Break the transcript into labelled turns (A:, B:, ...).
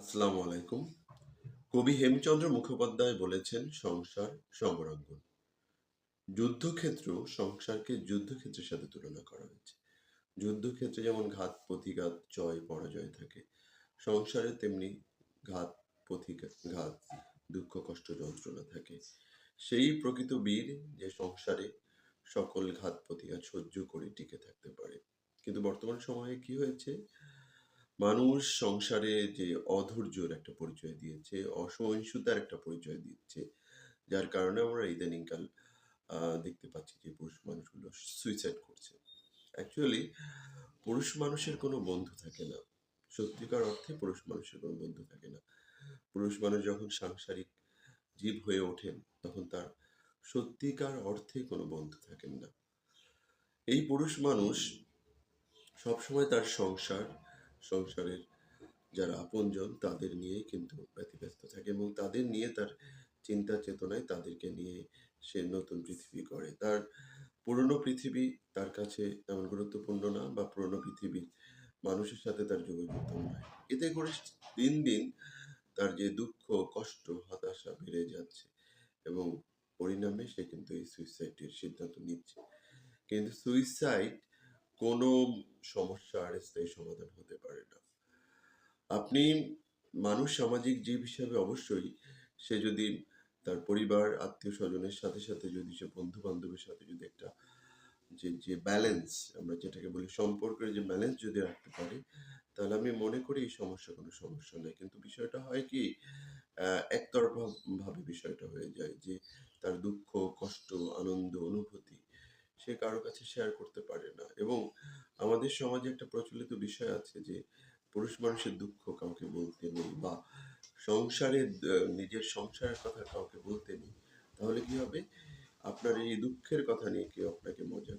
A: আসসালামু আলাইকুম। কবি হেমচন্দ্র মুখোপাধ্যায় বলেছেন সংসার সমরাঙ্গন। যুদ্ধক্ষেত্র সংসারকে যুদ্ধক্ষেত্রের সাথে তুলনা করা হয়েছে। যুদ্ধক্ষেত্রে যেমন ঘাত প্রতিঘাত জয় পরাজয় থাকে, সংসারে তেমনি ঘাত প্রতিঘাত দুঃখ কষ্ট যন্ত্রণা থাকে। সেই প্রকৃত বীর যে সংসারে সকল ঘাত প্রতিঘাত সহ্য করে টিকে থাকতে পারে। কিন্তু বর্তমান সময়ে কি হয়েছে, মানুষ সংসারে যে অধৈর্যের একটা পরিচয় দিয়েছে, অসহিষ্ণুতার একটা পরিচয় দিচ্ছে, যার কারণে আমরা ইদানিংকাল দেখতে পাচ্ছি যে পুরুষ মানুষগুলো সুইসাইড করছে। অ্যাকচুয়ালি পুরুষ মানুষের কোনো বন্ধু থাকে না। সত্যিকার অর্থে পুরুষ মানুষের কোনো বন্ধু থাকে না। পুরুষ মানুষ যখন সাংসারিক জীব হয়ে ওঠেন, তখন তার সত্যিকার অর্থে কোনো বন্ধু থাকেন না। এই পুরুষ মানুষ সবসময় তার সংসারের যারা আপনজন তাদের নিয়েই কিন্তু ব্যতিব্যস্ত থাকে এবং তাদের নিয়ে তার চিন্তা চেতনায় তাদেরকে নিয়ে সে নতুন পৃথিবী গড়ে। তার পুরনো পৃথিবী তার কাছে তেমন গুরুত্বপূর্ণ না, বা পুরনো পৃথিবীর মানুষের সাথে তার যোগাযোগ নয়। এতে করে দিন দিন তার যে দুঃখ কষ্ট হতাশা বেড়ে যাচ্ছে এবং পরিণামে সে কিন্তু এই সুইসাইডের সিদ্ধান্ত নিচ্ছে। কিন্তু সুইসাইড কোনো সমস্যার স্থায়ী সমাধান হতে পারে না। আপনি মানুষ সামাজিক জীব হিসাবে অবশ্যই সে যদি তার পরিবার আত্মীয় স্বজনের সাথে সাথে যদি সে বন্ধু বান্ধবের সাথে যদি একটা যে ব্যালেন্স, আমরা যেটাকে বলি সম্পর্কের যে ব্যালেন্স যদি রাখতে পারে, তাহলে আমি মনে করি এই সমস্যা কোনো সমস্যা নেই। কিন্তু বিষয়টা হয় কি, একতরফা ভাবে বিষয়টা হয়ে যায় যে তার দুঃখ কষ্ট আনন্দ অনুভূতি সে কারো কাছে শেয়ার করতে পারে না। এবং আমাদের সমাজে একটা প্রচলিত বিষয় আছে যে পুরুষ মানুষের দুঃখ কাউকে বলতে নেই, বা নিজের সংসারের কথা কাউকে বলতে নেই। তাহলে কি হবে, আপনার এই দুঃখের কথা নিয়ে কেউ আপনাকে মজা